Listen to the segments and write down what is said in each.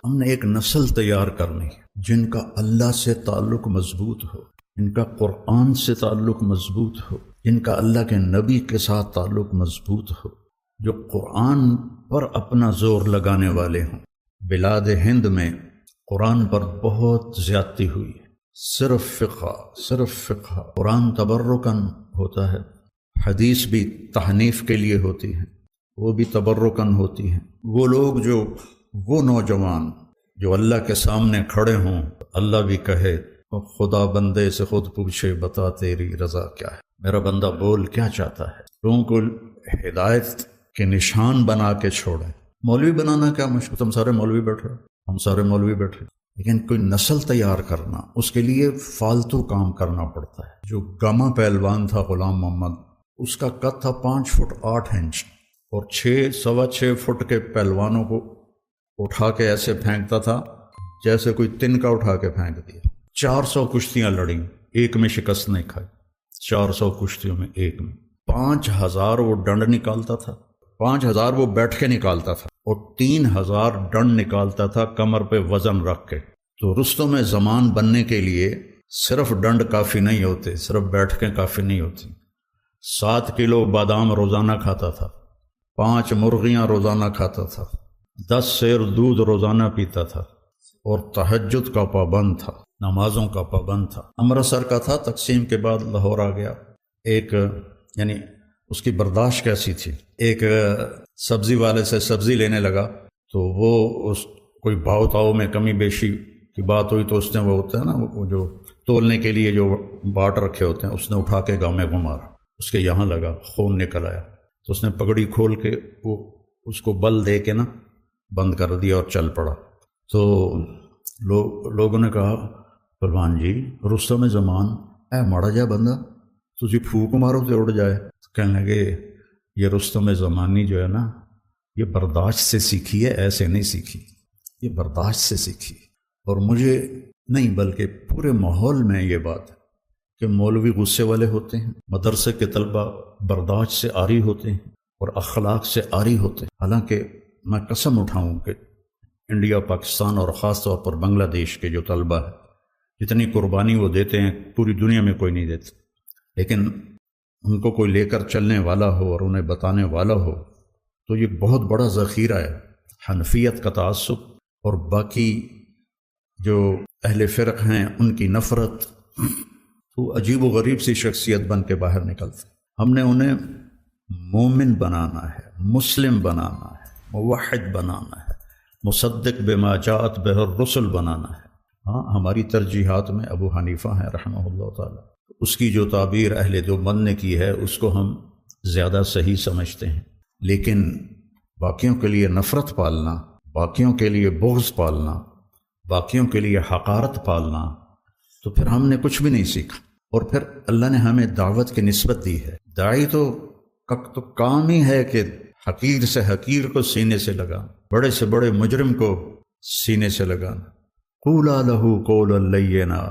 ہم نے ایک نسل تیار کرنی ہے جن کا اللہ سے تعلق مضبوط ہو، جن کا قرآن سے تعلق مضبوط ہو، جن کا اللہ کے نبی کے ساتھ تعلق مضبوط ہو، جو قرآن پر اپنا زور لگانے والے ہوں۔ بلاد ہند میں قرآن پر بہت زیادتی ہوئی ہے، صرف فقہ۔ قرآن تبرکاً ہوتا ہے، حدیث بھی تحنیف کے لیے ہوتی ہے، وہ بھی تبرکاً ہوتی ہیں۔ وہ نوجوان جو اللہ کے سامنے کھڑے ہوں، اللہ بھی کہے خدا بندے سے خود پوچھے بتا تیری رضا کیا ہے، میرا بندہ بول کیا چاہتا ہے، لوگوں کو ہدایت کے نشان بنا کے چھوڑیں۔ مولوی بنانا کیا مشکل، ہم سارے مولوی بیٹھے، لیکن کوئی نسل تیار کرنا، اس کے لیے فالتو کام کرنا پڑتا ہے۔ جو گاما پہلوان تھا غلام محمد، اس کا قد تھا 5 فٹ 8 انچ، اور 6.25 فٹ کے پہلوانوں کو اٹھا کے ایسے پھینکتا تھا جیسے کوئی تنکا اٹھا کے پھینک دیا۔ 400 کشتیاں لڑیں، ایک میں شکست نہیں کھائی، 400 کشتیوں میں ایک میں 5000 وہ ڈنڈ نکالتا تھا، 5000 وہ بیٹھ کے نکالتا تھا، اور 3000 ڈنڈ نکالتا تھا کمر پہ وزن رکھ کے۔ تو رستم زمان بننے کے لیے صرف ڈنڈ کافی نہیں ہوتے، صرف بیٹھ کے کافی نہیں ہوتی۔ 7 کلو بادام روزانہ کھاتا تھا، 5 مرغیاں روزانہ کھاتا تھا، 10 سیر دودھ روزانہ پیتا تھا، اور تہجد کا پابند تھا، نمازوں کا پابند تھا۔ امرتسر کا تھا، تقسیم کے بعد لاہور آ گیا۔ یعنی اس کی برداشت کیسی تھی، ایک سبزی والے سے سبزی لینے لگا تو وہ کوئی بھاؤ تاؤ میں کمی بیشی کی بات ہوئی تو اس نے وہ ہوتا ہے نا وہ جو تولنے کے لیے جو باٹ رکھے ہوتے ہیں، اس نے اٹھا کے گاؤں میں گھمارا، اس کے یہاں لگا، خون نکل آیا، تو اس نے پگڑی کھول کے وہ اس کو بل دے کے نا بند کر دیا اور چل پڑا۔ تو لوگوں نے کہا پہلوان جی رستم زمان اے ماڑا جا بندہ، تجھے پھونک مارو تو اڑ جائے۔ کہنے لگے یہ رستم زمانی جو ہے نا، یہ برداشت سے سیکھی ہے، ایسے نہیں سیکھی، یہ برداشت سے سیکھی۔ اور مجھے نہیں بلکہ پورے ماحول میں یہ بات ہے کہ مولوی غصے والے ہوتے ہیں، مدرسے کے طلبہ برداشت سے عاری ہوتے ہیں اور اخلاق سے عاری ہوتے ہیں۔ حالانکہ میں قسم اٹھاؤں کہ انڈیا، پاکستان اور خاص طور پر بنگلہ دیش کے جو طلبہ ہیں، جتنی قربانی وہ دیتے ہیں پوری دنیا میں کوئی نہیں دیتے، لیکن ان کو کوئی لے کر چلنے والا ہو اور انہیں بتانے والا ہو تو یہ بہت بڑا ذخیرہ ہے۔ حنفیت کا تعصب اور باقی جو اہل فرق ہیں ان کی نفرت، تو عجیب و غریب سی شخصیت بن کے باہر نکلتے۔ ہم نے انہیں مومن بنانا ہے، مسلم بنانا ہے، موحد بنانا ہے، مصدق بما جاءت بہ الرسل بنانا ہے۔ ہاں، ہماری ترجیحات میں ابو حنیفہ ہیں رحمہ اللہ تعالی، اس کی جو تعبیر اہل دیوبند نے کی ہے اس کو ہم زیادہ صحیح سمجھتے ہیں، لیکن باقیوں کے لیے نفرت پالنا، باقیوں کے لیے بغض پالنا، باقیوں کے لیے حقارت پالنا، تو پھر ہم نے کچھ بھی نہیں سیکھا۔ اور پھر اللہ نے ہمیں دعوت کی نسبت دی ہے۔ داعی تو کام ہی ہے کہ حقیر سے حقیر کو سینے سے لگا، بڑے سے بڑے مجرم کو سینے سے لگانا۔ قولا لہ قولا لینا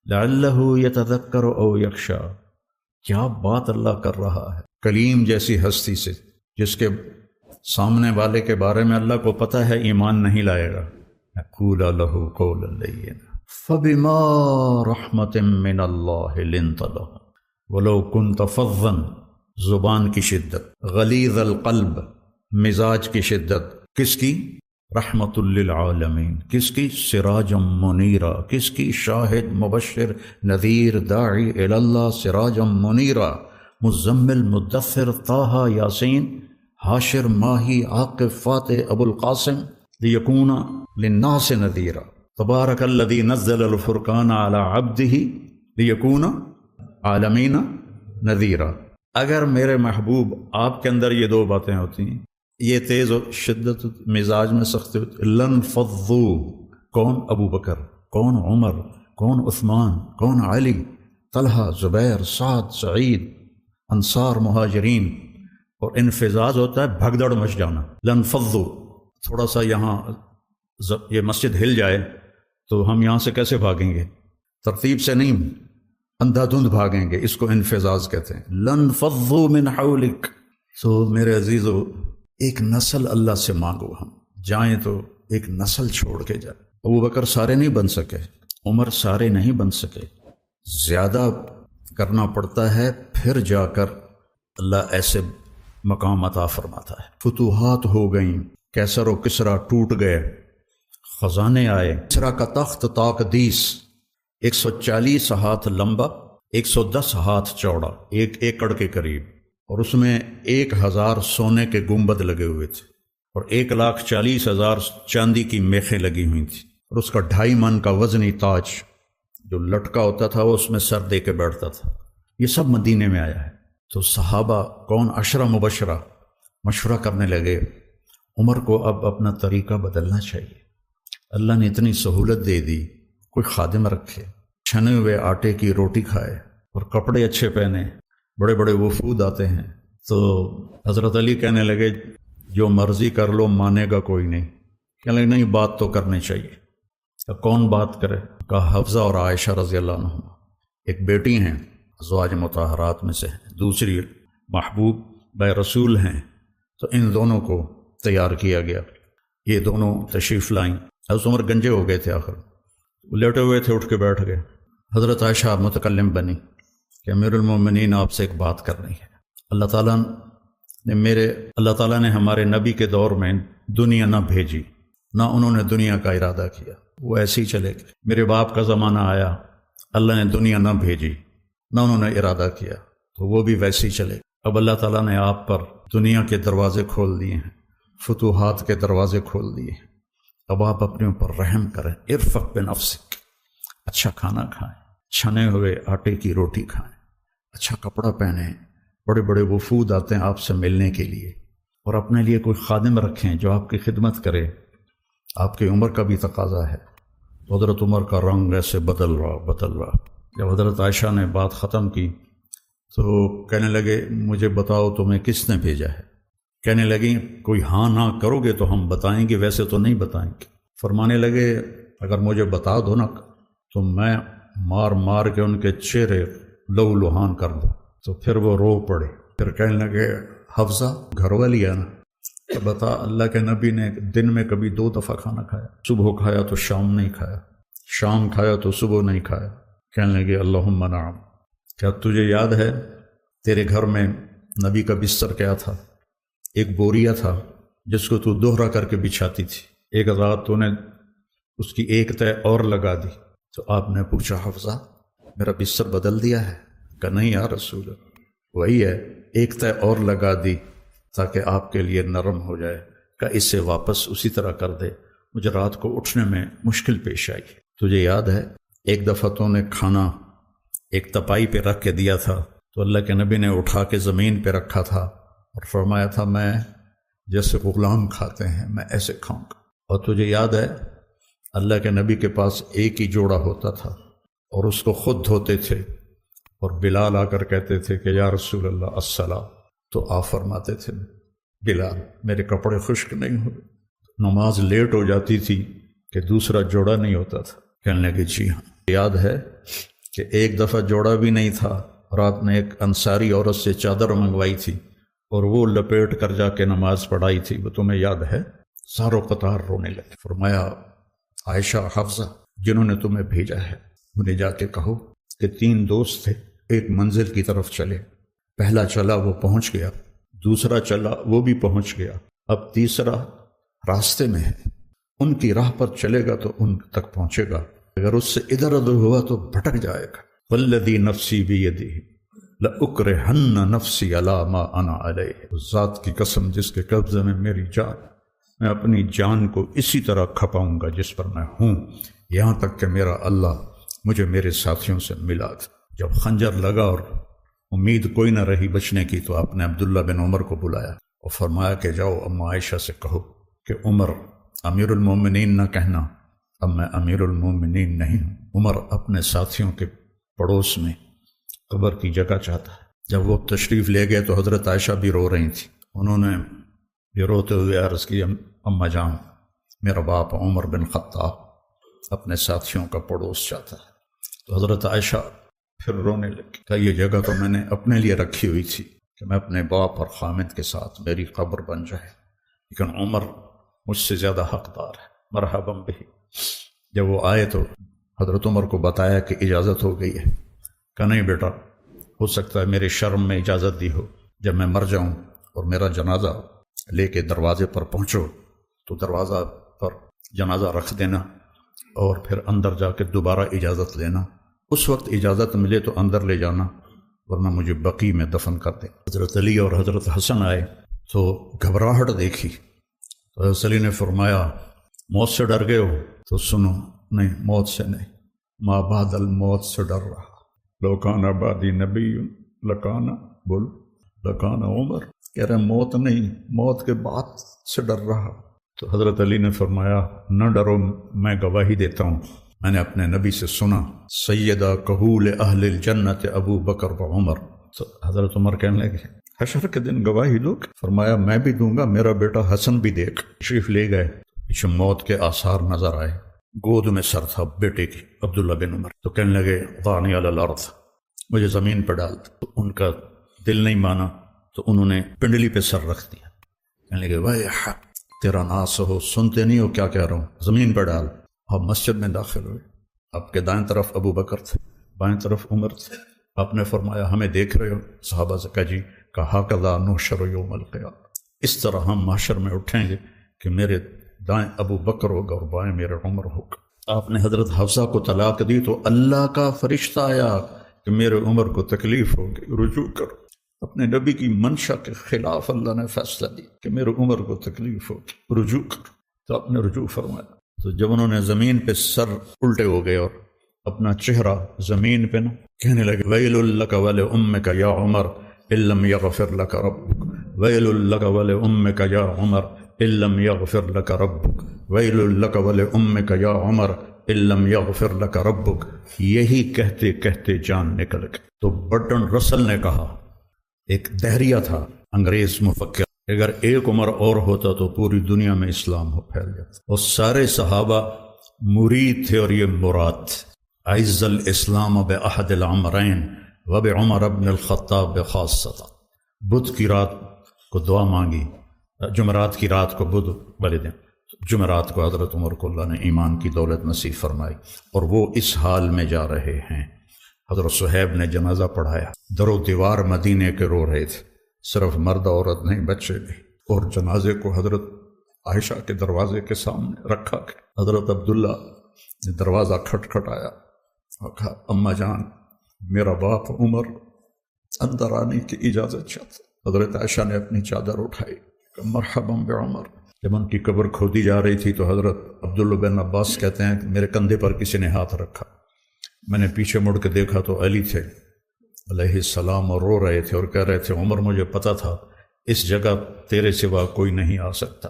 لعلہ یتذکر او یخشی۔ کیا بات اللہ کر رہا ہے کلیم جیسی ہستی سے، جس کے سامنے والے کے بارے میں اللہ کو پتہ ہے ایمان نہیں لائے گا۔ قولا لہ قولا لینا فبما رحمت من اللہ لنت لهم ولو كنت فظا، زبان کی شدت، غلیظ القلب، مزاج کی شدت، کس کی؟ رحمت للعالمین، کس کی؟ سراجا منیرا، کس کی؟ شاہد مبشر نذیر داعی الی اللہ، سراجا منیرا، مزمل مدثر طٰہٰ یاسین حاشر ماہی عاقب فاتح ابو القاسم لیکون للناس نذیرا، تبارک الذی نزل الفرقان علی عبدہ لیکون عالمین نذیرا۔ اگر میرے محبوب آپ کے اندر یہ 2 باتیں ہوتی ہیں، یہ تیز و شدت مزاج میں سختی ہوتی، لن فضو، کون؟ ابو بکر، کون؟ عمر، کون؟ عثمان، کون؟ علی، طلحہ، زبیر، سعد، سعید، انصار، مہاجرین۔ اور انفزاز ہوتا ہے بھگدڑ مچ جانا۔ لن فضو، تھوڑا سا یہاں یہ مسجد ہل جائے تو ہم یہاں سے کیسے بھاگیں گے؟ ترتیب سے نہیں، اندھا دھند بھاگیں گے، اس کو انفزاز کہتے ہیں۔ لن فضو من حولک۔ تو میرے عزیزو، ایک نسل اللہ سے مانگو، ہم جائیں تو ایک نسل چھوڑ کے جائے۔ ابوبکر سارے نہیں بن سکے، عمر سارے نہیں بن سکے، زیادہ کرنا پڑتا ہے، پھر جا کر اللہ ایسے مقام عطا فرماتا ہے۔ فتوحات ہو گئیں، کیسر و کسرا ٹوٹ گئے، خزانے آئے۔ کسرا کا تخت تاقدیس 140 ہاتھ لمبا، 110 ہاتھ چوڑا، 1 ایکڑ کے قریب، اور اس میں 1000 سونے کے گنبد لگے ہوئے تھے، اور 1,40,000 چاندی کی میخیں لگی ہوئی تھیں، اور اس کا 2.5 من کا وزنی تاج جو لٹکا ہوتا تھا وہ اس میں سر دے کے بیٹھتا تھا۔ یہ سب مدینے میں آیا ہے۔ تو صحابہ کون 10 مبشرہ مشورہ کرنے لگے، عمر کو اب اپنا طریقہ بدلنا چاہیے، اللہ نے اتنی سہولت دے دی، کوئی خادم رکھے، چھنے ہوئے آٹے کی روٹی کھائے اور کپڑے اچھے پہنے، بڑے بڑے وفود آتے ہیں۔ تو حضرت علی کہنے لگے جو مرضی کر لو، مانے گا کوئی نہیں۔ کہنے لگے نہیں، بات تو کرنی چاہیے۔ تو کون بات کرے؟ کہا حفصہ اور عائشہ رضی اللہ عنہ، ایک بیٹی ہیں ازواج مطہرات میں سے، دوسری محبوب بے رسول ہیں، تو ان دونوں کو تیار کیا گیا۔ یہ دونوں تشریف لائیں۔ حضرت عمر گنجے ہو گئے تھے، آخر لیٹے ہوئے تھے، اٹھ کے بیٹھ گئے۔ حضرت عائشہ متکلم بنی کہ امیر المومنین آپ سے ایک بات کرنی ہے۔ اللہ تعالیٰ نے ہمارے نبی کے دور میں دنیا نہ بھیجی، نہ انہوں نے دنیا کا ارادہ کیا، وہ ایسے ہی چلے گئے۔ میرے باپ کا زمانہ آیا، اللہ نے دنیا نہ بھیجی، نہ انہوں نے ارادہ کیا، تو وہ بھی ویسے ہی چلے گئے۔ اب اللہ تعالیٰ نے آپ پر دنیا کے دروازے کھول دیے ہیں، فتوحات کے دروازے کھول دیے ہیں، اب آپ اپنے اوپر رحم کریں۔ ارفق بنفسک، اچھا کھانا کھائیں، چھنے ہوئے آٹے کی روٹی کھائیں، اچھا کپڑا پہنیں، بڑے بڑے وفود آتے ہیں آپ سے ملنے کے لیے، اور اپنے لیے کوئی خادم رکھیں جو آپ کی خدمت کرے۔ آپ کی عمر کا بھی تقاضا ہے۔ تو حضرت عمر کا رنگ ایسے بدل رہا۔ جب حضرت عائشہ نے بات ختم کی تو کہنے لگے مجھے بتاؤ تمہیں کس نے بھیجا ہے؟ کہنے لگیں کوئی ہاں نہ کرو گے تو ہم بتائیں گے، ویسے تو نہیں بتائیں گے۔ فرمانے لگے اگر مجھے بتا دو نا تو میں مار مار کے ان کے چہرے لہو لہان کر دوں۔ تو پھر وہ رو پڑے، پھر کہنے لگے حفصہ گھر والی ہے نا، تو بتا اللہ کے نبی نے دن میں کبھی 2 دفعہ کھانا کھایا، صبح کھایا تو شام نہیں کھایا، شام کھایا تو صبح نہیں کھایا۔ کہنے لگے اللہم نعم، کیا تجھے یاد ہے تیرے گھر میں نبی کا بستر کیا تھا؟ ایک بوریا تھا جس کو تو دوہرا کر کے بچھاتی تھی، ایک رات تو نے اس کی ایک تہہ اور لگا دی۔ تو آپ نے پوچھا حفصہ میرا بستر بدل دیا ہے؟ کہ نہیں یا رسول اللہ، وہی ہے، ایک تہہ اور لگا دی تاکہ آپ کے لیے نرم ہو جائے۔ کہ اسے واپس اسی طرح کر دے، مجھے رات کو اٹھنے میں مشکل پیش آئی۔ تجھے یاد ہے ایک دفعہ تو نے کھانا ایک تپائی پہ رکھ کے دیا تھا، تو اللہ کے نبی نے اٹھا کے زمین پہ رکھا تھا اور فرمایا تھا میں جیسے غلام کھاتے ہیں میں ایسے کھاؤں گا۔ اور تجھے یاد ہے اللہ کے نبی کے پاس ایک ہی جوڑا ہوتا تھا اور اس کو خود دھوتے تھے، اور بلال آ کر کہتے تھے کہ یا رسول اللہ الصلاۃ، تو آپ فرماتے تھے بلال میرے کپڑے خشک نہیں ہوئے۔ نماز لیٹ ہو جاتی تھی کہ دوسرا جوڑا نہیں ہوتا تھا۔ کہنے لگے جی ہاں، یاد ہے کہ ایک دفعہ جوڑا بھی نہیں تھا، رات نے ایک انصاری عورت سے چادر منگوائی تھی اور وہ لپیٹ کر جا کے نماز پڑھائی تھی، وہ تمہیں یاد ہے؟ ساروں قطار رونے لگے۔ فرمایا عائشہ حفصہ جنہوں نے تمہیں بھیجا ہے انہیں جا کے کہو کہ 3 دوست تھے، ایک منزل کی طرف چلے، پہلا چلا وہ پہنچ گیا، دوسرا چلا وہ بھی پہنچ گیا، اب تیسرا راستے میں ہے، ان کی راہ پر چلے گا تو ان تک پہنچے گا، اگر اس سے ادھر ادھر ہوا تو بھٹک جائے گا۔ والذی نفسی بیدہ لأکرہن نفسی علی ما انا علیہ، اس ذات کی قسم جس کے قبضے میں میری جان، میں اپنی جان کو اسی طرح کھپاؤں گا جس پر میں ہوں، یہاں تک کہ میرا اللہ مجھے میرے ساتھیوں سے ملا دے۔ جب خنجر لگا اور امید کوئی نہ رہی بچنے کی تو آپ نے عبداللہ بن عمر کو بلایا اور فرمایا کہ جاؤ اما عائشہ سے کہو کہ عمر امیر المومنین نہ کہنا، اب میں امیر المومنین نہیں ہوں۔ عمر اپنے ساتھیوں کے پڑوس میں قبر کی جگہ چاہتا ہے۔ جب وہ تشریف لے گئے تو حضرت عائشہ بھی رو رہی تھی، انہوں نے یہ روتے ہوئے عرض کی اماں جان میرا باپ عمر بن خطاب اپنے ساتھیوں کا پڑوس چاہتا ہے۔ تو حضرت عائشہ پھر رونے لگی کہ یہ جگہ تو میں نے اپنے لیے رکھی ہوئی تھی کہ میں اپنے باپ اور خامد کے ساتھ میری قبر بن جائے، لیکن عمر مجھ سے زیادہ حقدار ہے۔ مرحبا بہ۔ جب وہ آئے تو حضرت عمر کو بتایا کہ اجازت ہو گئی ہے۔ کہا نہیں بیٹا، ہو سکتا ہے میرے شرم میں اجازت دی ہو، جب میں مر جاؤں اور میرا جنازہ لے کے دروازے پر پہنچو تو دروازہ پر جنازہ رکھ دینا اور پھر اندر جا کے دوبارہ اجازت لینا، اس وقت اجازت ملے تو اندر لے جانا، ورنہ مجھے بقیع میں دفن کر دیں۔ حضرت علی اور حضرت حسن آئے تو گھبراہٹ دیکھی تو حضرت علی نے فرمایا موت سے ڈر گئے ہو؟ تو سنو، نہیں موت سے نہیں، ما بعد الموت سے ڈر رہا۔ لو کان بعدی نبی لکان بول لکان عمر، کہہ رہے موت نہیں، موت کے بعد سے ڈر رہا۔ تو حضرت علی نے فرمایا نہ ڈرو، میں گواہی دیتا ہوں، میں نے اپنے نبی سے سنا سیدہ کہول اہل الجنت ابو بکر و عمر۔ تو حضرت عمر کہنے لگے حشر کے دن گواہی دو؟ فرمایا میں بھی دوں گا، میرا بیٹا حسن بھی دیکھ۔ شریف لے گئے، پیچھے موت کے آثار نظر آئے، گود میں سر تھا بیٹے کی عبداللہ بن عمر۔ تو کہنے لگے ضعنی علی الارض، مجھے زمین پر ڈال۔ تو ان کا دل نہیں مانا تو انہوں نے پنڈلی پہ سر رکھ دیا۔ کہنے لگے ویح تیرا ناس ہو، سنتے نہیں ہو کیا کہہ رہا ہوں، زمین پر ڈال۔ آپ مسجد میں داخل ہوئے، آپ کے دائیں طرف ابو بکر تھے، بائیں طرف عمر تھے۔ آپ نے فرمایا ہمیں دیکھ رہے ہو؟ صحابہ سے کہا جی۔ کہا کذا نحشر یوم القیامہ، اس طرح ہم محشر میں اٹھیں گے کہ میرے دائیں ابو بکر ہوگا اور بائیں میرے عمر ہوگا۔ آپ نے حضرت حفصہ کو طلاق دی تو اللہ کا فرشتہ آیا کہ میرے عمر کو تکلیف ہوگی، رجوع کرو۔ اپنے نبی کی منشا کے خلاف اللہ نے فیصلہ دیا کہ میرے عمر کو تکلیف ہوگی، رجوع کرو۔ تو آپ نے رجوع فرمایا۔ تو جب انہوں نے زمین پہ سر الٹے ہو گئے اور اپنا چہرہ زمین پہ نہ، کہنے لگے ویل لک ولامک یا عمر ان لم یغفر لک ربک، ویل لک ولامک یا عمر ان لم یغفر لک ربک، ویل لک ولامک یا عمر ان لم یغفر لک ربک۔ یہی کہتے کہتے جان نکل گئی۔ تو برٹن رسل نے کہا، ایک دہریہ تھا انگریز مفکر، اگر ایک عمر اور ہوتا تو پوری دنیا میں اسلام ہو پھیل جاتا، اور سارے صحابہ مرید تھے اور یہ مراد تھے۔ اعز الاسلام باحد العمرین وبعمر بن الخطاب خاصۃ۔ بدھ کی رات کو دعا مانگی، جمعرات کی رات کو بدھ والے دن، جمعرات کو حضرت عمر کو اللہ نے ایمان کی دولت نصیب فرمائی، اور وہ اس حال میں جا رہے ہیں۔ حضرت صہیب نے جنازہ پڑھایا، در و دیوار مدینے کے رو رہے تھے، صرف مرد عورت نہیں، بچے بھی، اور جنازے کو حضرت عائشہ کے دروازے کے سامنے رکھا گیا۔ حضرت عبداللہ نے دروازہ کھٹکھٹایا اور کہا اماں جان، میرا باپ عمر اندر آنے کی اجازت چاہتا۔ حضرت عائشہ نے اپنی چادر اٹھائی کہ مرحبا بعمر۔ جب ان کی قبر کھودی جا رہی تھی تو حضرت عبداللہ بن عباس کہتے ہیں کہ میرے کندھے پر کسی نے ہاتھ رکھا، میں نے پیچھے مڑ کے دیکھا تو علی تھے علیہ السلام، اور رو رہے تھے اور کہہ رہے تھے عمر مجھے پتا تھا اس جگہ تیرے سوا کوئی نہیں آ سکتا،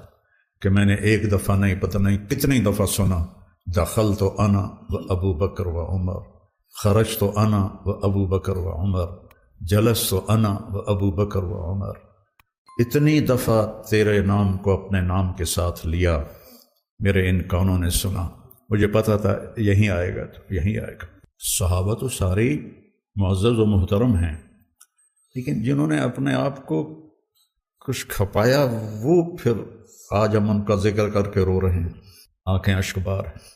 کہ میں نے ایک دفعہ نہیں، پتہ نہیں کتنی دفعہ سنا دخلت انا و ابو بکر و عمر، خرجت انا و ابو بکر و عمر، جلست انا و ابو بکر و عمر۔ اتنی دفعہ تیرے نام کو اپنے نام کے ساتھ لیا، میرے ان کانوں نے سنا، مجھے پتا تھا یہیں آئے گا تو یہیں آئے گا۔ صحابہ تو سارے معزز و محترم ہیں، لیکن جنہوں نے اپنے آپ کو کچھ کھپایا وہ پھر آج ہم ان کا ذکر کر کے رو رہے ہیں، آنکھیں اشک بار ہیں۔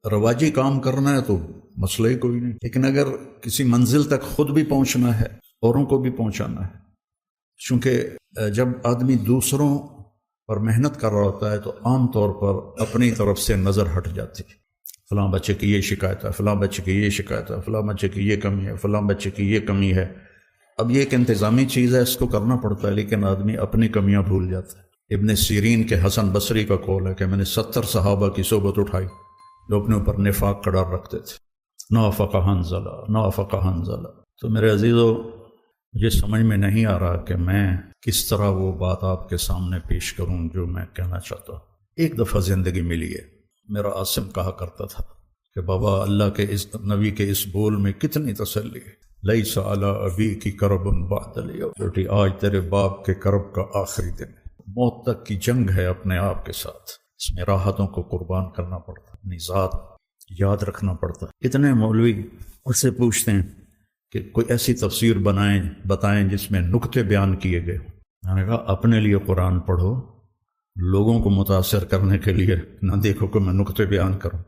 رواجی کام کرنا ہے تو مسئلہ ہی کوئی نہیں، لیکن اگر کسی منزل تک خود بھی پہنچنا ہے، اوروں کو بھی پہنچانا ہے، چونکہ جب آدمی دوسروں پر محنت کر رہا ہوتا ہے تو عام طور پر اپنی طرف سے نظر ہٹ جاتی ہے، فلاں بچے کی یہ شکایت ہے، فلاں بچے کی یہ شکایت ہے، فلاں بچے کی یہ کمی ہے، فلاں بچے کی یہ کمی ہے۔ اب یہ ایک انتظامی چیز ہے، اس کو کرنا پڑتا ہے، لیکن آدمی اپنی کمیاں بھول جاتا ہے۔ ابن سیرین کے حسن بصری کا قول ہے کہ میں نے 70 صحابہ کی صحبت اٹھائی جو اپنے اوپر نفاق کا ڈر رکھتے تھے، نافق حنظلہ، نافق حنظلہ۔ تو میرے عزیزو، مجھے سمجھ میں نہیں آ رہا کہ میں کس طرح وہ بات آپ کے سامنے پیش کروں جو میں کہنا چاہتا ہوں۔ ایک دفعہ زندگی ملی ہے، میرا عاصم کہا کرتا تھا کہ بابا اللہ کے اس نبی کے اس بول میں کتنی تسلی ہے، لیس علی ابی کی کرب بعد الیوم، بیٹی آج تیرے باپ کے کرب کا آخری دن ہے، موت تک کی جنگ ہے اپنے آپ کے ساتھ، اس میں راحتوں کو قربان کرنا پڑتا، اپنی ذات یاد رکھنا پڑتا۔ اتنے مولوی اس سے پوچھتے ہیں کہ کوئی ایسی تفسیر بتائیں جس میں نکتے بیان کیے گئے۔ میں نے کہا اپنے لیے قرآن پڑھو، لوگوں کو متاثر کرنے کے لیے نہ دیکھو کہ میں نکتے بیان کروں،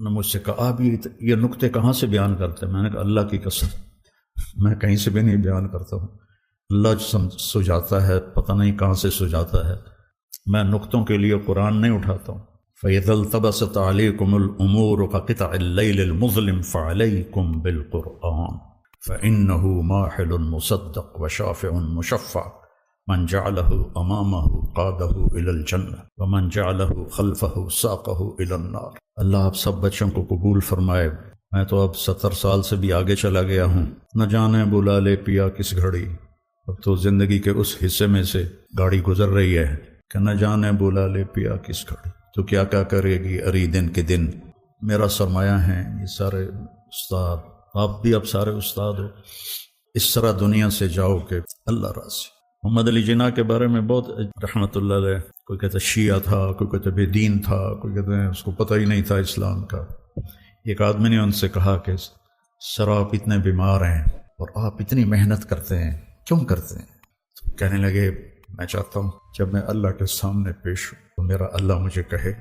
نہ مجھ سے کہا آپ یہ نکتے کہاں سے بیان کرتے ہیں؟ میں نے کہا اللہ کی قسم میں کہیں سے بھی نہیں بیان کرتا ہوں، اللہ سجاتا ہے، پتہ نہیں کہاں سے سجاتا ہے، میں نکتوں کے لیے قرآن نہیں اٹھاتا ہوں۔ فَإِذَا الْتَبَسَتْ عَلَيْكُمُ الْأُمُورُ كَقِطَعِ اللَّيْلِ الْمُظْلِمِ فَعَلَيْكُمْ بِالْقُرْآنِ فَإِنَّهُ مَاحِلٌ مُصَدَّقٌ وَشَافِعٌ مُشَفَّعٌ من جعله أمامه قاده إلى الجنة ومن جعله خلفه ساقه إلى النار۔ اللہ آپ سب بچوں کو قبول فرمائے۔ میں تو اب 70 سال سے بھی آگے چلا گیا ہوں، نہ جانے بلا لے پیا کس گھڑی، اب تو زندگی کے اس حصے میں سے گاڑی گزر رہی ہے کہ نہ جانے بلا لے پیا کس گھڑی، تو کیا کیا کرے گی اری دن کے دن۔ میرا سرمایہ ہیں یہ سارے استاد، آپ بھی اب سارے استاد ہو، اس طرح دنیا سے جاؤ کہ اللہ راضی۔ محمد علی جناح کے بارے میں بہت رحمۃ اللہ علیہ، کوئی کہتا شیعہ تھا، کوئی کہتا بے دین تھا، کوئی کہتے ہیں اس کو پتہ ہی نہیں تھا اسلام کا۔ ایک آدمی نے ان سے کہا کہ سر آپ اتنے بیمار ہیں اور آپ اتنی محنت کرتے ہیں، کیوں کرتے ہیں؟ تو کہنے لگے میں چاہتا ہوں جب میں اللہ کے سامنے پیش ہوں تو میرا اللہ مجھے کہے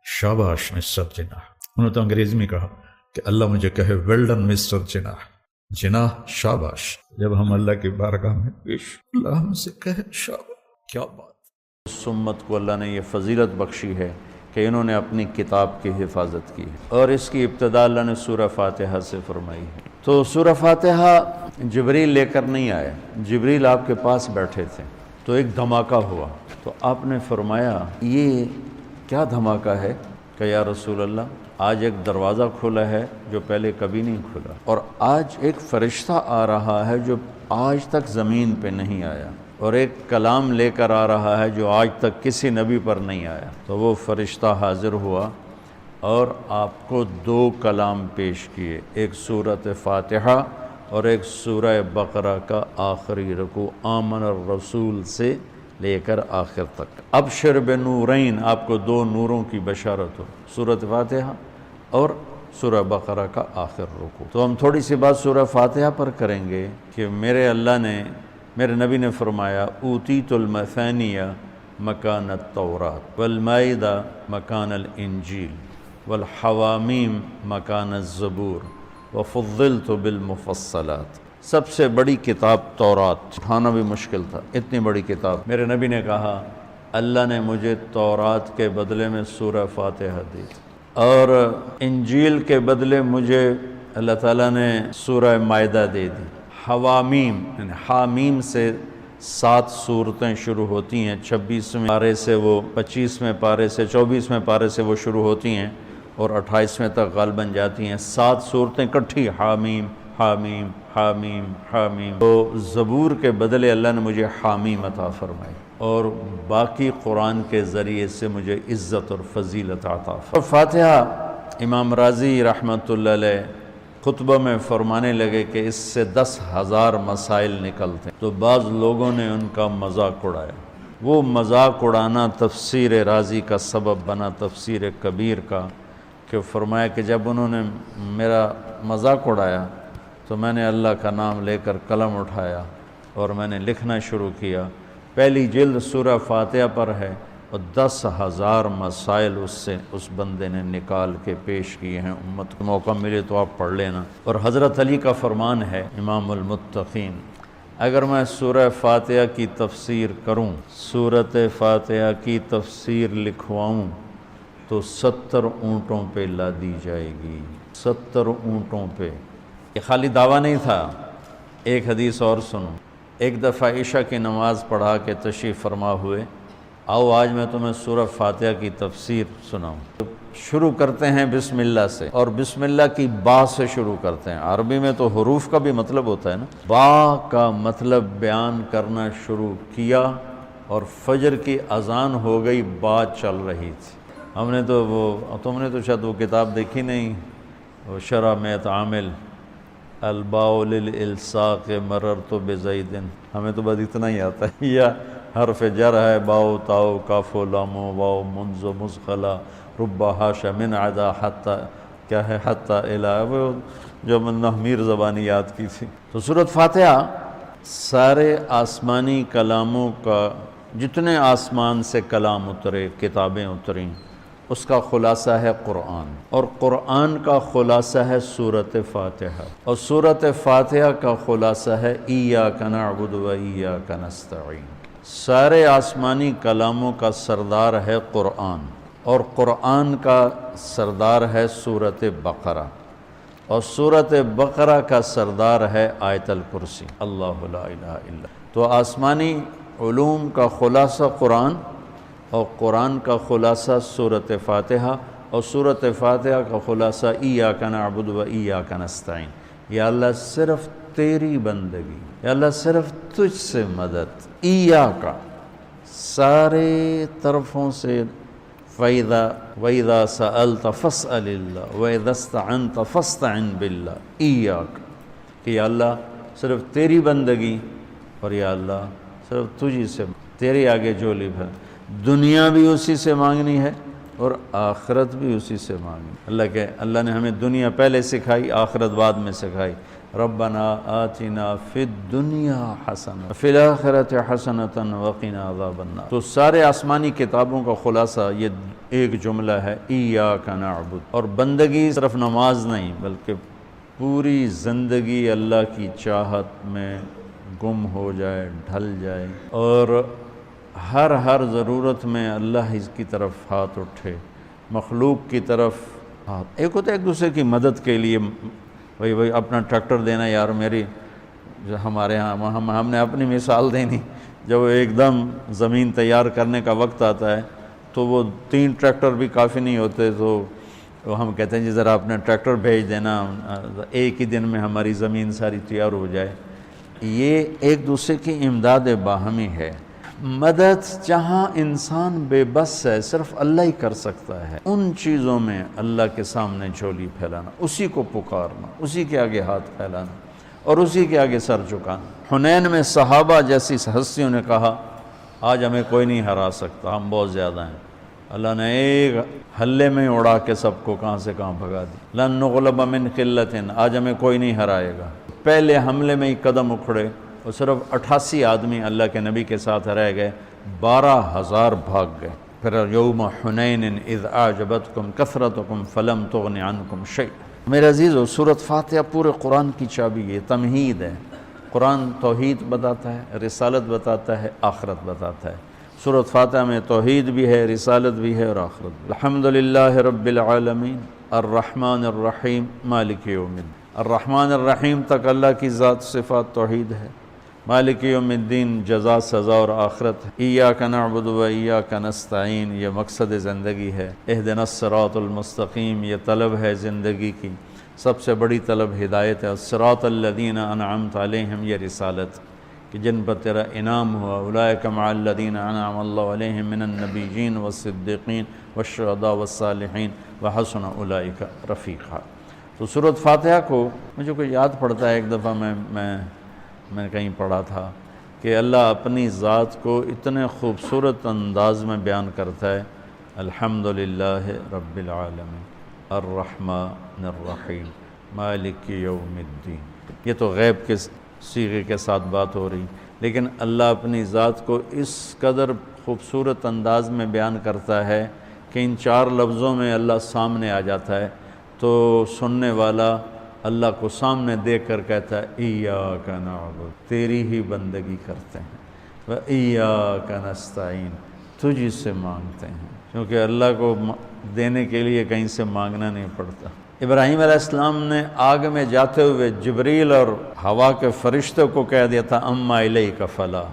شاباش مسٹر جناح۔ انہوں نے تو انگریزی میں کہا کہ اللہ مجھے کہے ویل ڈن مسٹر جناح، جناح شاباش۔ جب ہم اللہ کی بارگاہ میں پیش اللہ ہم سے کہے شاباش، کیا بات۔ اس امت کو اللہ نے یہ فضیلت بخشی ہے کہ انہوں نے اپنی کتاب کی حفاظت کی ہے، اور اس کی ابتدا اللہ نے سورہ فاتحہ سے فرمائی ہے۔ تو سورہ فاتحہ جبریل لے کر نہیں آئے، جبریل آپ کے پاس بیٹھے تھے، تو ایک دھماکہ ہوا، تو آپ نے فرمایا یہ کیا دھماکہ ہے کہ یا رسول اللہ آج ایک دروازہ کھلا ہے جو پہلے کبھی نہیں کھلا، اور آج ایک فرشتہ آ رہا ہے جو آج تک زمین پہ نہیں آیا، اور ایک کلام لے کر آ رہا ہے جو آج تک کسی نبی پر نہیں آیا۔ تو وہ فرشتہ حاضر ہوا اور آپ کو 2 کلام پیش کیے، ایک سورۃ فاتحہ اور ایک سورہ بقرہ کا آخری رکوع، آمن الرسول سے لے کر آخر تک۔ ابشر بنورین، آپ کو 2 نوروں کی بشارت ہو، سورۃ فاتحہ اور سورہ بقرہ کا آخر رکوع۔ تو ہم تھوڑی سی بات سورہ فاتحہ پر کریں گے کہ میرے نبی نے فرمایا اوتیت المثانیہ مکان التورات والمائدہ مکان الانجیل والحوامیم مکان الزبور وفضلت بالمفصلات۔ سب سے بڑی کتاب تورات، اٹھانا بھی مشکل تھا، اتنی بڑی کتاب۔ میرے نبی نے کہا اللہ نے مجھے تورات کے بدلے میں سورہ فاتحہ دی، اور انجیل کے بدلے مجھے اللہ تعالیٰ نے سورہ مائدہ دے دی۔ حوامیم یعنی حامیم سے 7 سورتیں شروع ہوتی ہیں، 26ویں پارے سے وہ 25ویں پارے سے 24ویں پارے سے وہ شروع ہوتی ہیں اور 28ویں تک غالباً جاتی ہیں، 7 صورتیں کٹھی، حامیم حامیم حامیم حامیم۔ تو زبور کے بدلے اللہ نے مجھے حامیم عطا فرمائی، اور باقی قرآن کے ذریعے سے مجھے عزت اور فضیلت عطا فرمائی۔ فاتحہ امام رازی رحمۃ اللہ علیہ خطبہ میں فرمانے لگے کہ اس سے 10,000 مسائل نکلتے ہیں، تو بعض لوگوں نے ان کا مذاق اڑایا۔ وہ مذاق اڑانا تفسیر رازی کا سبب بنا، تفسیر کبیر کا، کہ فرمایا کہ جب انہوں نے میرا مذاق اڑایا تو میں نے اللہ کا نام لے کر قلم اٹھایا اور میں نے لکھنا شروع کیا۔ پہلی جلد سورہ فاتحہ پر ہے، اور 10,000 مسائل اس بندے نے نکال کے پیش کیے ہیں۔ امت کو موقع ملے تو آپ پڑھ لینا۔ اور حضرت علی کا فرمان ہے امام المتقین، اگر میں سورہ فاتحہ کی تفسیر کروں، سورۃ فاتحہ کی تفسیر لکھواؤں تو 70 اونٹوں پہ لادی جائے گی، 70 اونٹوں پہ۔ یہ خالی دعویٰ نہیں تھا۔ ایک حدیث اور سنو، ایک دفعہ عشاء کی نماز پڑھا کے تشریف فرما ہوئے، آؤ آج میں تمہیں سورہ فاتحہ کی تفسیر سناؤں۔ شروع کرتے ہیں بسم اللہ سے، اور بسم اللہ کی با سے شروع کرتے ہیں۔ عربی میں تو حروف کا بھی مطلب ہوتا ہے نا، با کا مطلب بیان کرنا شروع کیا، اور فجر کی اذان ہو گئی، بات چل رہی تھی۔ ہم نے تو تم نے تو شاید وہ کتاب دیکھی نہیں، وہ شرح میت عامل الباء للالصاق مررت بزید، ہمیں تو بس اتنا ہی آتا ہے، یا حرف جر ہے، باؤ تاؤ کاف و لام و واؤ منز و مزخلا رب حاش من عدا حتی، کیا ہے حتی الہ، وہ جو من میر زبانی یاد کی تھی۔ تو سورۃ فاتحہ سارے آسمانی کلاموں کا جتنے آسمان سے کلام اترے، کتابیں اتریں، اس کا خلاصہ ہے قرآن، اور قرآن کا خلاصہ ہے سورۃ فاتحہ، اور سورۃ فاتحہ کا خلاصہ ہے ایاک نعبد و ایاک نستعین۔ سارے آسمانی کلاموں کا سردار ہے قرآن، اور قرآن کا سردار ہے سورۃ بقرہ، اور سورۃ بقرہ کا سردار ہے آیت الکرسی، اللہ لا الہ الا۔ تو آسمانی علوم کا خلاصہ قرآن، اور قرآن کا خلاصہ سورۃ فاتحہ، اور سورۃ فاتحہ کا خلاصہ ایاک نعبد و ایاک نستعین۔ یا اللہ صرف تیری بندگی، یا اللہ صرف تجھ سے مدد، ایاک سارے طرفوں سے، وَإِذَا سَأَلْتَ فَاسْأَلِ اللَّهَ وَإِذَا اسْتَعَنْتَ فَاسْتَعِنْ بِاللَّهِ ایاک، کہ یا اللہ صرف تیری بندگی، اور یا اللہ صرف تجھی سے، تیرے آگے جھولی بھر، دنیا بھی اسی سے مانگنی ہے اور آخرت بھی اسی سے مانگنی۔ اللہ نے ہمیں دنیا پہلے سکھائی، آخرت بعد میں سکھائی۔ ربنا آتنا فی الدنیا حسنہ فی الآخرۃ حسنۃ وقنا عذاب النار۔ تو سارے آسمانی کتابوں کا خلاصہ یہ ایک جملہ ہے، ایاک نعبد۔ اور بندگی صرف نماز نہیں، بلکہ پوری زندگی اللہ کی چاہت میں گم ہو جائے، ڈھل جائے، اور ہر ضرورت میں اللہ کی طرف ہاتھ اٹھے، مخلوق کی طرف ہاتھ۔ ایک ہوتا ہے ایک دوسرے کی مدد کے لیے، وہی اپنا ٹریکٹر دینا، یار میری ہمارے ہاں ہم نے اپنی مثال دینی، جب ایک دم زمین تیار کرنے کا وقت آتا ہے تو وہ 3 ٹریکٹر بھی کافی نہیں ہوتے، تو ہم کہتے ہیں جی ذرا اپنا ٹریکٹر بھیج دینا، ایک ہی دن میں ہماری زمین ساری تیار ہو جائے۔ یہ ایک دوسرے کی امداد باہمی ہے۔ مدد جہاں انسان بے بس ہے، صرف اللہ ہی کر سکتا ہے، ان چیزوں میں اللہ کے سامنے جھولی پھیلانا، اسی کو پکارنا، اسی کے آگے ہاتھ پھیلانا، اور اسی کے آگے سر جھکانا۔ حنین میں صحابہ جیسی ہستیوں نے کہا آج ہمیں کوئی نہیں ہرا سکتا، ہم بہت زیادہ ہیں۔ اللہ نے ایک حلے میں اڑا کے سب کو کہاں سے کہاں بھگا دی۔ لن نغلب من قلۃ، آج ہمیں کوئی نہیں ہرائے گا۔ پہلے حملے میں ہی قدم اکھڑے، اور صرف 88 آدمی اللہ کے نبی کے ساتھ رہ گئے، 12,000 بھاگ گئے۔ پھر یوم حنین اذ اعجبتکم کثرتکم فلم تغن عنکم شیئا۔ میرے عزیزو، سورۃ فاتحہ پورے قرآن کی چابی ہے، تمہید ہے۔ قرآن توحید بتاتا ہے، رسالت بتاتا ہے، آخرت بتاتا ہے۔ سورۃ فاتحہ میں توحید بھی ہے، رسالت بھی ہے، اور آخرت بھی۔ الحمدللہ رب العالمین الرحمن الرحیم مالک یوم الدین۔ الرحمن الرحیم تک اللہ کی ذات صفات توحید ہے، مالک یوم الدین جزا سزا اور آخرت ہے۔ ایاک نعبد و ایاک نستعین یہ مقصد زندگی ہے۔ اہدنا الصراط المستقیم یہ طلب ہے زندگی کی، سب سے بڑی طلب ہدایت ہے۔ الصراط الذین انعمت علیہم یہ رسالت کہ جن پر تیرا انعام ہوا، اولئک مع الذین انعم اللہ علیہم من النبیین والصدیقین والشہداء والصالحین وحسن اولئک رفیقا۔ تو سورۃ فاتحہ کو مجھے کوئی یاد پڑتا ہے، ایک دفعہ میں کہیں پڑھا تھا کہ اللہ اپنی ذات کو اتنے خوبصورت انداز میں بیان کرتا ہے، الحمدللہ رب العالمین الرحمن الرحیم مالک یوم الدین۔ یہ تو غیب کے صیغے کے ساتھ بات ہو رہی، لیکن اللہ اپنی ذات کو اس قدر خوبصورت انداز میں بیان کرتا ہے کہ ان 4 لفظوں میں اللہ سامنے آ جاتا ہے، تو سننے والا اللہ کو سامنے دیکھ کر کہتا ہے ایاک نعبد، تیری ہی بندگی کرتے ہیں، وایاک نستعین تجھ سے مانگتے ہیں، کیونکہ اللہ کو دینے کے لیے کہیں سے مانگنا نہیں پڑتا۔ ابراہیم علیہ السلام نے آگ میں جاتے ہوئے جبریل اور ہوا کے فرشتوں کو کہہ دیا تھا اما الیک فلا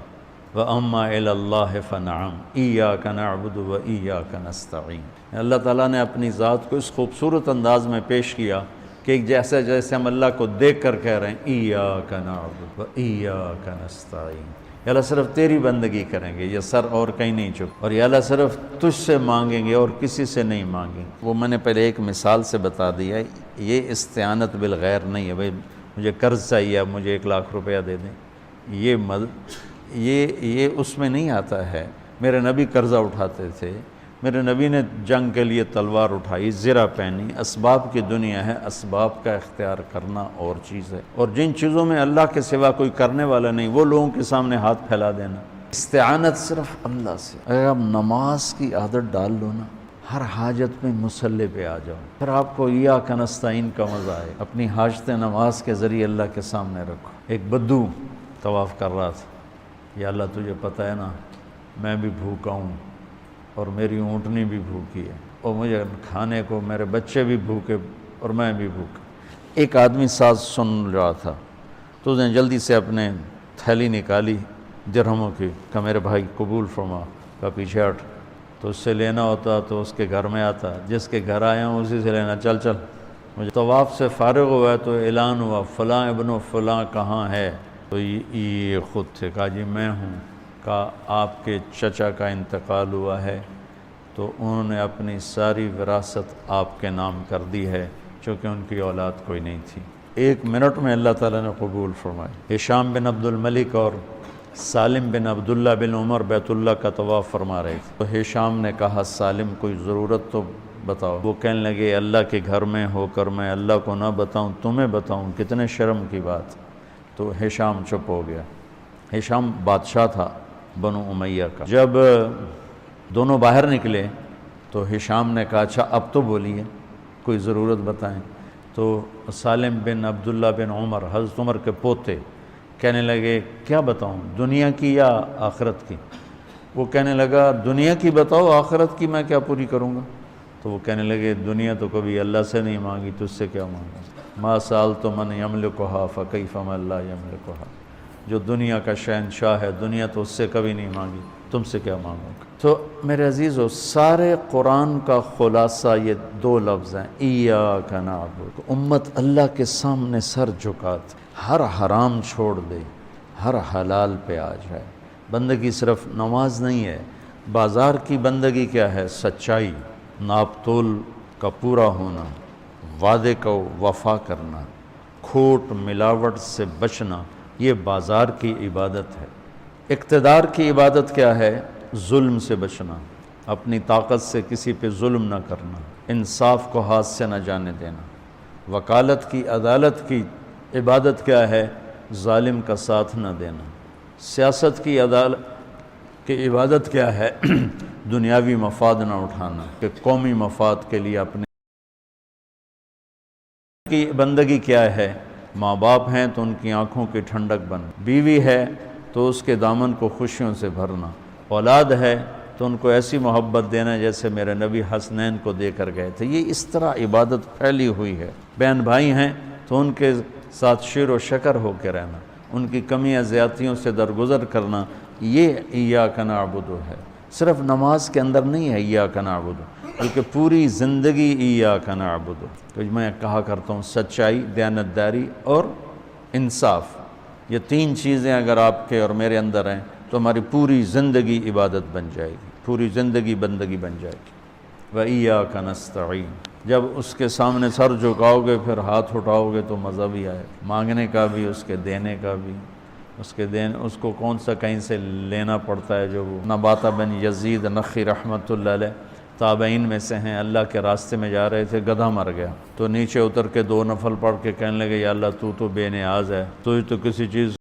واما الی اللہ فنعم ایاک نعبد وایاک نستعین۔ اللہ تعالیٰ نے اپنی ذات کو اس خوبصورت انداز میں پیش کیا کہ جیسے ہم اللہ کو دیکھ کر کہہ رہے ہیں ایاک نعبد وایاک نستعین، یا اللہ صرف تیری بندگی کریں گے، یہ سر اور کہیں نہیں جھک، اور یا اللہ صرف تجھ سے مانگیں گے اور کسی سے نہیں مانگیں گے۔ وہ میں نے پہلے ایک مثال سے بتا دیا، یہ استعانت بالغیر نہیں ہے، بھائی مجھے قرض چاہیے اب مجھے 1,00,000 روپیہ دے دیں، یہ اس میں نہیں آتا ہے۔ میرے نبی قرضہ اٹھاتے تھے، میرے نبی نے جنگ کے لیے تلوار اٹھائی، زرہ پہنی، اسباب کی دنیا ہے، اسباب کا اختیار کرنا اور چیز ہے، اور جن چیزوں میں اللہ کے سوا کوئی کرنے والا نہیں وہ لوگوں کے سامنے ہاتھ پھیلا دینا، استعانت صرف اللہ سے۔ اگر آپ نماز کی عادت ڈال لو نا، ہر حاجت میں مصلی پہ آ جاؤ، پھر آپ کو ایاک نستعین کا مزہ آئے۔ اپنی حاجت نماز کے ذریعے اللہ کے سامنے رکھو۔ ایک بدو طواف کر رہا تھا، یا اللہ تجھے پتہ ہے نا میں بھی بھوکا ہوں اور میری اونٹنی بھی بھوکی ہے، اور مجھے کھانے کو میرے بچے بھی بھوکے اور میں بھی بھوکا۔ ایک آدمی ساتھ سن رہا تھا، تو اس نے جلدی سے اپنے تھیلی نکالی درہموں کی، کہ میرے بھائی قبول فرما، کا پیچھے ہٹ۔ تو اس سے لینا ہوتا تو اس کے گھر میں آتا، جس کے گھر آیا ہوں اسی سے لینا، چل چل۔ مجھے طواف سے فارغ ہوا ہے تو اعلان ہوا فلاں ابن فلاں کہاں ہے؟ تو یہ خود تھے، کہا جی میں ہوں۔ کہا آپ کے چچا کا انتقال ہوا ہے تو انہوں نے اپنی ساری وراثت آپ کے نام کر دی ہے، چونکہ ان کی اولاد کوئی نہیں تھی۔ 1 منٹ میں اللہ تعالیٰ نے قبول فرمائی۔ ہشام بن عبد الملک اور سالم بن عبداللہ بن عمر بیت اللہ کا طواف فرما رہے تھے، تو ہشام نے کہا سالم کوئی ضرورت تو بتاؤ۔ وہ کہنے لگے اللہ کے گھر میں ہو کر میں اللہ کو نہ بتاؤں تمہیں بتاؤں، کتنے شرم کی بات۔ تو ہشام چپ ہو گیا۔ ہشام بادشاہ تھا بنو امیہ کا۔ جب دونوں باہر نکلے تو ہشام نے کہا اچھا اب تو بولیے، کوئی ضرورت بتائیں۔ تو سالم بن عبداللہ بن عمر، حضرت عمر کے پوتے، کہنے لگے کیا بتاؤں، دنیا کی یا آخرت کی؟ وہ کہنے لگا دنیا کی بتاؤ، آخرت کی میں کیا پوری کروں گا؟ تو وہ کہنے لگے دنیا تو کبھی اللہ سے نہیں مانگی، تجھ سے کیا مانگا؟ ما سألت من یملکھا فکیف من لا یملکھا۔ جو دنیا کا شہنشاہ ہے، دنیا تو اس سے کبھی نہیں مانگی، تم سے کیا مانگوں گا؟ تو میرے عزیزو، سارے قرآن کا خلاصہ یہ 2 لفظ ہیں، ایاک نعبد۔ امت اللہ کے سامنے سر جھکات، ہر حرام چھوڑ دے، ہر حلال پہ آ جائے۔ بندگی صرف نماز نہیں ہے، بازار کی بندگی کیا ہے؟ سچائی، ناپ تول کا پورا ہونا، وعدے کو وفا کرنا، کھوٹ ملاوٹ سے بچنا، یہ بازار کی عبادت ہے۔ اقتدار کی عبادت کیا ہے؟ ظلم سے بچنا، اپنی طاقت سے کسی پہ ظلم نہ کرنا، انصاف کو ہاتھ سے نہ جانے دینا۔ وکالت کی، عدالت کی عبادت کیا ہے؟ ظالم کا ساتھ نہ دینا۔ سیاست کی عدالت کی عبادت کیا ہے؟ دنیاوی مفاد نہ اٹھانا، کہ قومی مفاد کے لیے اپنے کی بندگی کیا ہے؟ ماں باپ ہیں تو ان کی آنکھوں کی ٹھنڈک بن، بیوی ہے تو اس کے دامن کو خوشیوں سے بھرنا، اولاد ہے تو ان کو ایسی محبت دینا جیسے میرے نبی حسنین کو دے کر گئے تھے۔ یہ اس طرح عبادت پھیلی ہوئی ہے۔ بہن بھائی ہیں تو ان کے ساتھ شیر و شکر ہو کے رہنا، ان کی کمیاں زیادتیوں سے درگزر کرنا، یہ ایاک نعبد ہے۔ صرف نماز کے اندر نہیں ہے ایاک نعبد، بلکہ پوری زندگی ایاک نعبد۔ تو میں کہا کرتا ہوں سچائی، دیانتداری اور انصاف، یہ 3 چیزیں اگر آپ کے اور میرے اندر ہیں تو ہماری پوری زندگی عبادت بن جائے گی، پوری زندگی بندگی بن جائے گی۔ وَإِيَّاكَ نَسْتَعِينُ۔ جب اس کے سامنے سر جھکاؤ گے، پھر ہاتھ اٹھاؤ گے تو مزہ بھی آئے، مانگنے کا بھی، اس کے دینے کا بھی۔ اس کو کون سا کہیں سے لینا پڑتا ہے؟ جو وہ نباتہ بن یزید نخی رحمۃ اللہ علیہ تابعین میں سے ہیں، اللہ کے راستے میں جا رہے تھے، گدھا مر گیا تو نیچے اتر کے 2 نفل پڑھ کے کہنے لگے یا اللہ تو بے نیاز ہے، تو کسی چیز